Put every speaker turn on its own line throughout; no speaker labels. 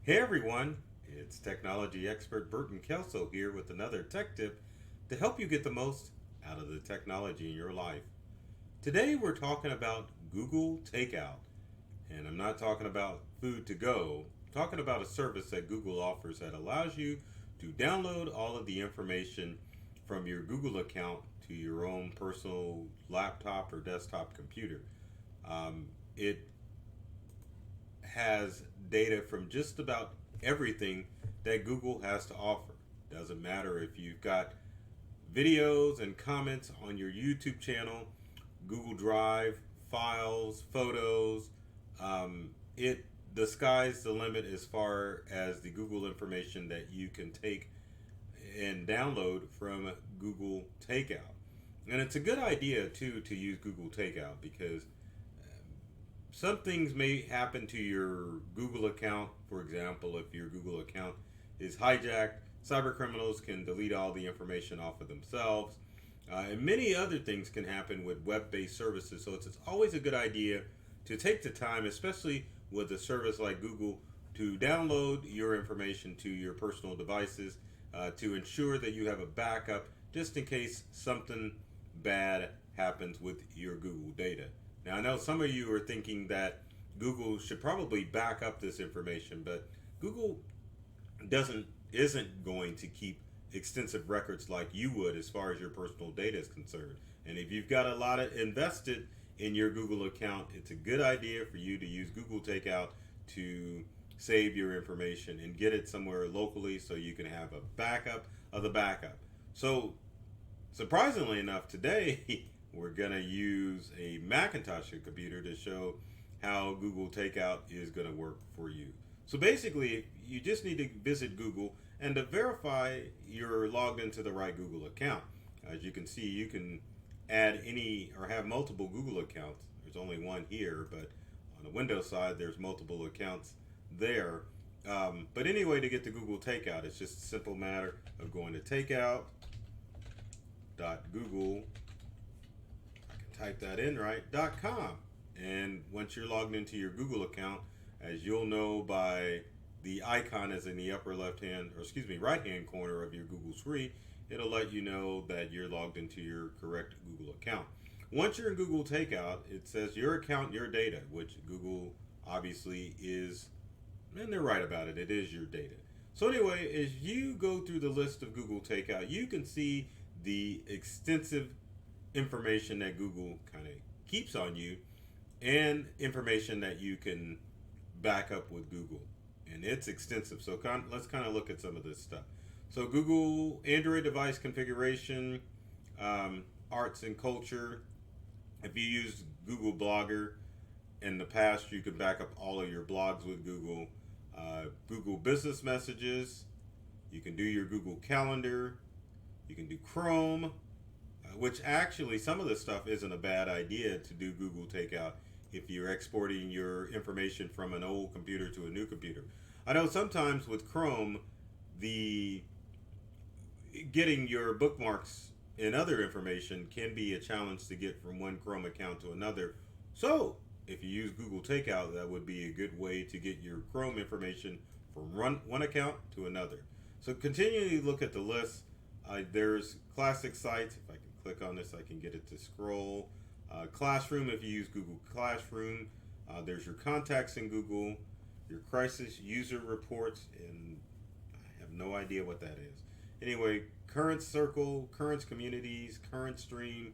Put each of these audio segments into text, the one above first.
Hey everyone, it's technology expert Burton Kelso here with another tech tip to help you get the most out of the technology in your life. Today we're talking about Google Takeout, and I'm not talking about food to go, I'm talking about a service that Google offers that allows you to download all of the information from your Google account to your own personal laptop or desktop computer. It has data from just about everything that Google has to offer. Doesn't matter if you've got videos and comments on your YouTube channel, Google Drive, files, photos. It the sky's the limit as far as the Google information that you can take and download from Google Takeout. And it's a good idea too to use Google Takeout because some things may happen to your Google account. For example, if your Google account is hijacked, cyber criminals can delete all the information off of themselves. And many other things can happen with web based services. So it's always a good idea to take the time, especially with a service like Google, to download your information to your personal devices to ensure that you have a backup just in case something bad happens with your Google data. Now, I know some of you are thinking that Google should probably back up this information, but Google doesn't isn't going to keep extensive records like you would as far as your personal data is concerned. And if you've got a lot of invested in your Google account, it's a good idea for you to use Google Takeout to save your information and get it somewhere locally so you can have a backup of the backup. So surprisingly enough, today we're going to use a Macintosh computer to show how Google Takeout is going to work for you. So basically, you just need to visit Google and to verify you're logged into the right Google account. As you can see, you can add any or have multiple Google accounts. There's only one here, but on the Windows side, there's multiple accounts there. But anyway, to get the Google Takeout, it's just a simple matter of going to takeout.google, I can type that in right, .com. And once you're logged into your Google account, as you'll know by the icon is in the upper left hand, or excuse me, right hand corner of your Google screen, it'll let you know that you're logged into your correct Google account. Once you're in Google Takeout, it says your account, your data, which Google obviously is, and they're right about it, it is your data. So anyway, as you go through the list of Google Takeout, you can see the extensive information that Google kind of keeps on you and information that you can back up with Google. And it's extensive. So let's kind of look at some of this stuff. So Google Android device configuration, arts and culture. If you use Google Blogger in the past, you could back up all of your blogs with Google. Google Business Messages. You can do your Google Calendar. You can do Chrome, which actually some of this stuff isn't a bad idea to do Google Takeout if you're exporting your information from an old computer to a new computer. I know sometimes with Chrome, the getting your bookmarks and other information can be a challenge to get from one Chrome account to another. So, if you use Google Takeout, that would be a good way to get your Chrome information from one account to another. So, continuing to look at the list, there's classic sites. If I can click on this, I can get it to scroll. Classroom, if you use Google Classroom. There's your contacts in Google, your crisis user reports, and I have no idea what that is. Anyway, current circle, current communities, current stream,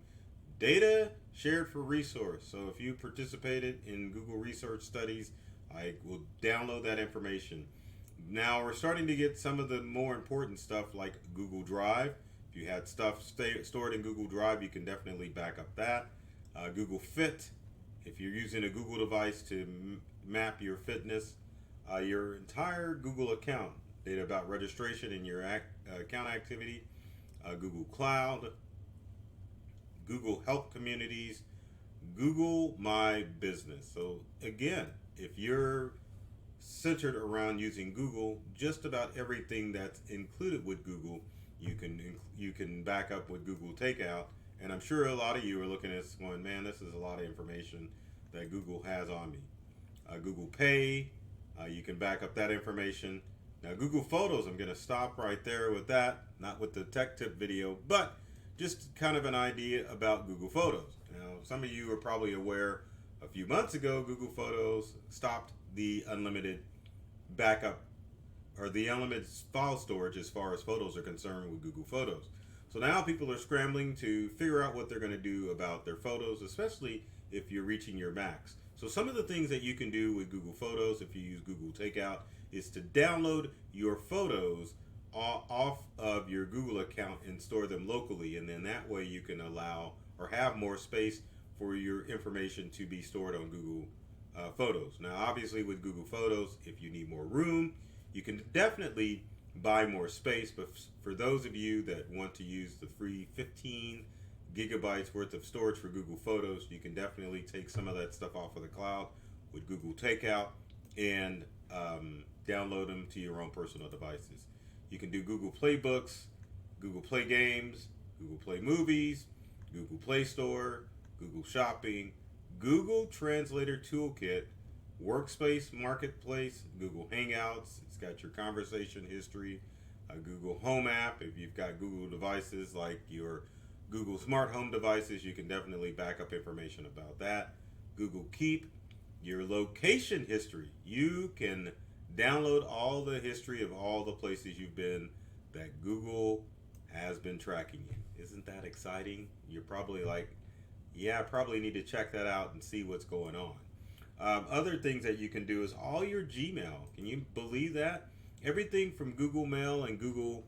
data shared for resource. So if you participated in Google research studies, I will download that information. Now we're starting to get some of the more important stuff like Google Drive. If you had stuff stored in Google Drive, you can definitely back up that. Google Fit, if you're using a Google device to map your fitness, your entire Google account, data about registration and your account activity, Google Cloud, Google Health Communities, Google My Business. So again, if you're centered around using Google, just about everything that's included with Google, you can back up with Google Takeout. And I'm sure a lot of you are looking at this going, man, this is a lot of information that Google has on me. Google Pay, You can back up that information. Now, Google Photos, I'm going to stop right there with that, not with the tech tip video, but just kind of an idea about Google Photos. Now, some of you are probably aware a few months ago, Google Photos stopped the unlimited backup or the unlimited file storage as far as photos are concerned with Google Photos. So now people are scrambling to figure out what they're going to do about their photos, especially if you're reaching your max. So some of the things that you can do with Google Photos if you use Google Takeout is to download your photos off of your Google account and store them locally, and then that way you can allow or have more space for your information to be stored on Google Photos. Now obviously with Google Photos, if you need more room, you can definitely buy more space, but for those of you that want to use the free 15 gigabytes worth of storage for Google Photos, you can definitely take some of that stuff off of the cloud with Google Takeout and download them to your own personal devices. You can do Google Play Books, Google Play Games, Google Play Movies, Google Play Store, Google Shopping, Google Translator Toolkit, Workspace Marketplace, Google Hangouts. It's got your conversation history, Google Home app. If you've got Google devices like your Google Smart Home devices, you can definitely back up information about that. Google Keep, your location history. You can download all the history of all the places you've been that Google has been tracking you. Isn't that exciting? You're probably like, yeah, I probably need to check that out and see what's going on. Other things that you can do is all your Gmail. Can you believe that? Everything from Google Mail and Google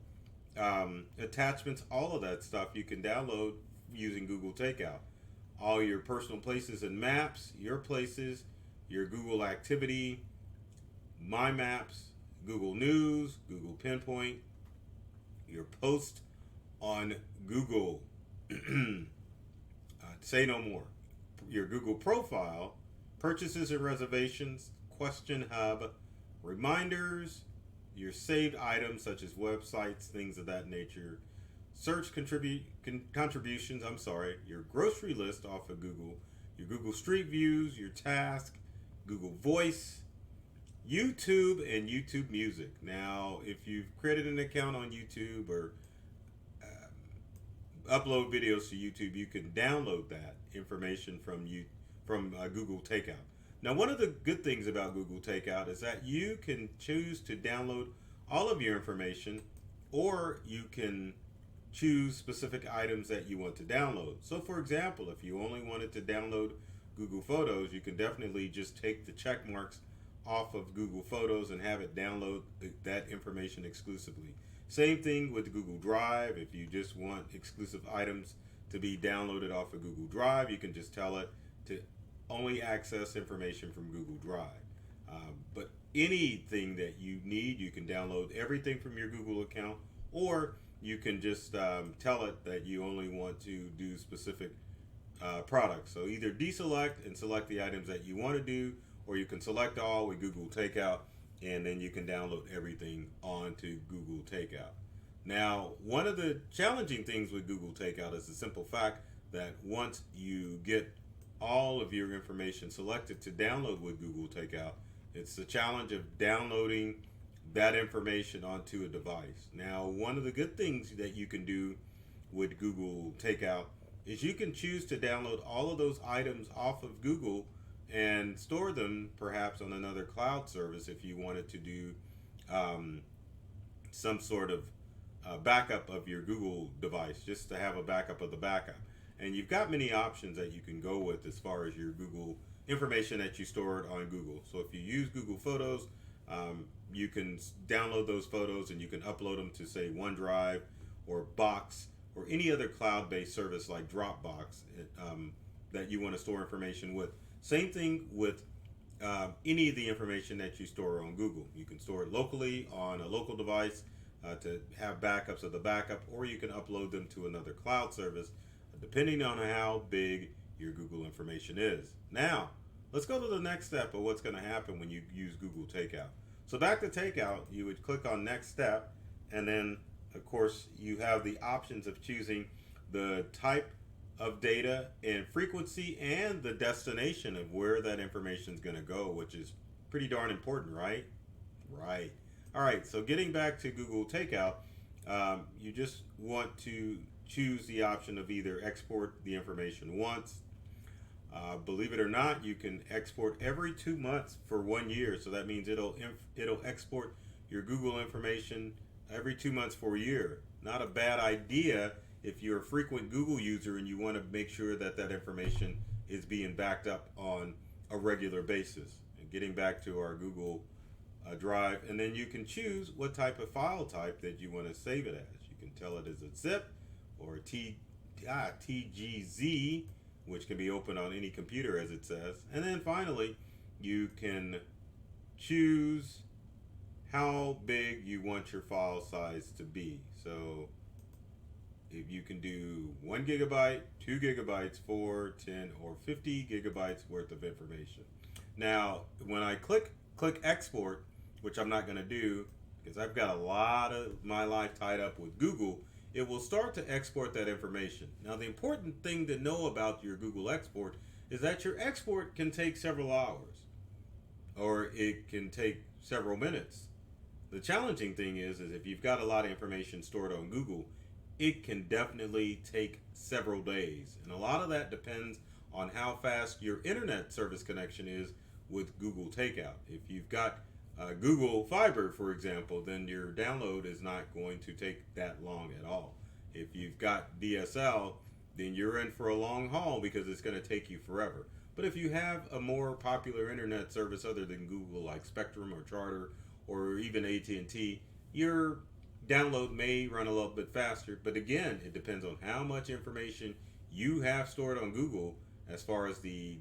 attachments, all of that stuff you can download using Google Takeout. All your personal places and maps, your places, your Google Activity, My Maps, Google News, Google Pinpoint, your post on Google, say no more, your Google Profile, purchases and reservations, Question Hub, reminders, your saved items such as websites, things of that nature, search contributions, your grocery list off of Google, your Google Street Views, your task, Google Voice, YouTube, and YouTube Music. Now, if you've created an account on YouTube or upload videos to YouTube, you can download that information from Google Takeout. Now, one of the good things about Google Takeout is that you can choose to download all of your information, or you can choose specific items that you want to download. So, for example, if you only wanted to download Google Photos, you can definitely just take the check marks off of Google Photos and have it download that information exclusively. Same thing with Google Drive. If you just want exclusive items to be downloaded off of Google Drive, you can just tell it to only access information from Google Drive. But anything that you need, you can download everything from your Google account, or you can just tell it that you only want to do specific products. So either deselect and select the items that you want to do, or you can select all with Google Takeout, and then you can download everything onto Google Takeout. Now, one of the challenging things with Google Takeout is the simple fact that once you get all of your information selected to download with Google Takeout, it's the challenge of downloading that information onto a device. Now, one of the good things that you can do with Google Takeout is you can choose to download all of those items off of Google and store them perhaps on another cloud service if you wanted to do some sort of backup of your Google device, just to have a backup of the backup. And you've got many options that you can go with as far as your Google information that you stored on Google. So if you use Google Photos, you can download those photos and you can upload them to, say, OneDrive or Box or any other cloud-based service like Dropbox that you want to store information with. Same thing with any of the information that you store on Google. You can store it locally on a local device to have backups of the backup, or you can upload them to another cloud service, depending on how big your Google information is. Now, let's go to the next step of what's going to happen when you use Google Takeout. So back to Takeout, you would click on Next Step, and then, of course, you have the options of choosing the type of data and frequency and the destination of where that information is going to go, which is pretty darn important, right? Right. All right, so getting back to Google Takeout, you just want to choose the option of either export the information once. Believe it or not, you can export every 2 months for 1 year. So that means it'll export your Google information every 2 months for a year. Not a bad idea if you're a frequent Google user and you want to make sure that that information is being backed up on a regular basis. And getting back to our Google Drive, and then you can choose what type of file type that you want to save it as. You can tell it as a zip or a TGZ, which can be opened on any computer, as it says. And then finally, you can choose how big you want your file size to be. So if you can do 1 gigabyte, 2 gigabytes, 4, 10, or 50 gigabytes worth of information. Now, when I click export, which I'm not going to do because I've got a lot of my life tied up with Google, it will start to export that information. Now, the important thing to know about your Google export is that your export can take several hours or it can take several minutes. The challenging thing is if you've got a lot of information stored on Google, it can definitely take several days. And a lot of that depends on how fast your internet service connection is with Google Takeout. If you've got Google Fiber, for example, then your download is not going to take that long at all. If you've got DSL, then you're in for a long haul because it's going to take you forever. But if you have a more popular internet service other than Google, like Spectrum or Charter or even AT&T, your download may run a little bit faster. But again, it depends on how much information you have stored on Google as far as the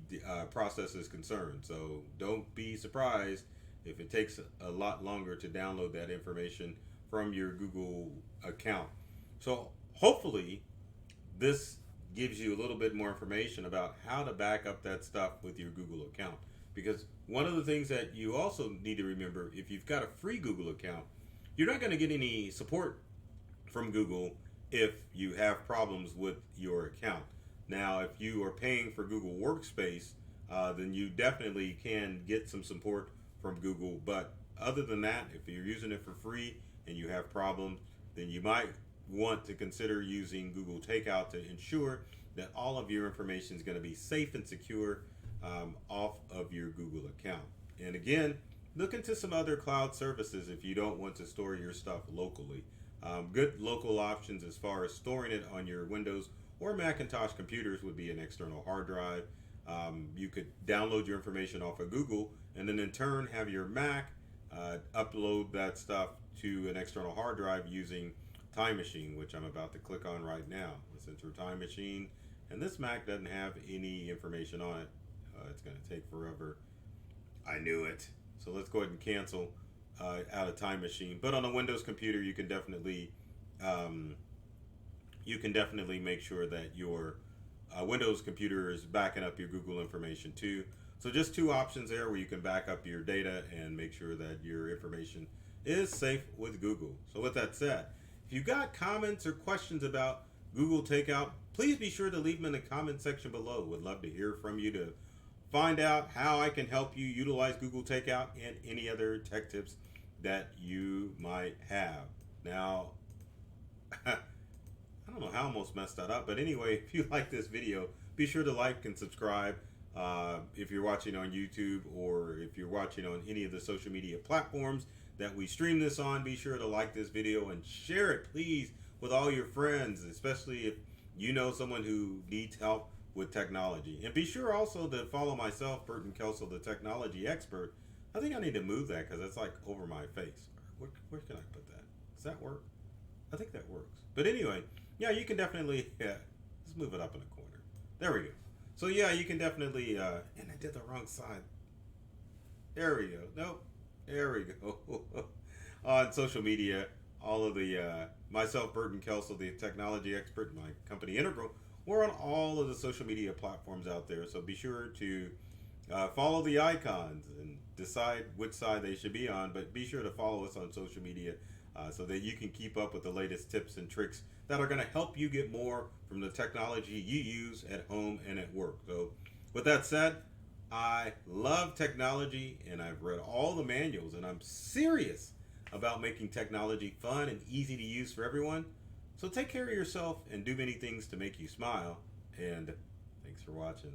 process is concerned. So don't be surprised if it takes a lot longer to download that information from your Google account. So hopefully this gives you a little bit more information about how to back up that stuff with your Google account. Because one of the things that you also need to remember, if you've got a free Google account, you're not going to get any support from Google if you have problems with your account. Now, if you are paying for Google Workspace, then you definitely can get some support from Google. But other than that, if you're using it for free and you have problems, then you might want to consider using Google Takeout to ensure that all of your information is going to be safe and secure off of your Google account. And again, look into some other cloud services if you don't want to store your stuff locally. Good local options as far as storing it on your Windows or Macintosh computers would be an external hard drive. You could download your information off of Google and then in turn have your Mac upload that stuff to an external hard drive using Time Machine, which I'm about to click on right now. Let's enter Time Machine, and this Mac doesn't have any information on it. It's going to take forever. I knew it. So let's go ahead and cancel out of Time Machine. But on a Windows computer, you can definitely make sure that your Windows computer is backing up your Google information too. So just two options there where you can back up your data and make sure that your information is safe with Google. So with that said, if you've got comments or questions about Google Takeout, please be sure to leave them in the comment section below. Would love to hear from you to find out how I can help you utilize Google Takeout and any other tech tips that you might have. Now, I don't know how I almost messed that up, but anyway, if you like this video, be sure to like and subscribe. If you're watching on YouTube or if you're watching on any of the social media platforms that we stream this on, be sure to like this video and share it, please, with all your friends, especially if you know someone who needs help with technology. And be sure also to follow myself, Burton Kelso, the technology expert. I think I need to move that because it's like over my face. Where can I put that? Does that work? I think that works. But anyway, yeah, you can definitely, let's move it up in the corner. There we go. So yeah, you can definitely, and I did the wrong side. There we go. Nope. There we go. On social media, all of the, myself, Burton Kelso, the technology expert, my company Integral, we're on all of the social media platforms out there. So be sure to follow the icons and decide which side they should be on. But be sure to follow us on social media so that you can keep up with the latest tips and tricks that are going to help you get more from the technology you use at home and at work. So with that said, I love technology and I've read all the manuals and I'm serious about making technology fun and easy to use for everyone. So take care of yourself and do many things to make you smile. And thanks for watching.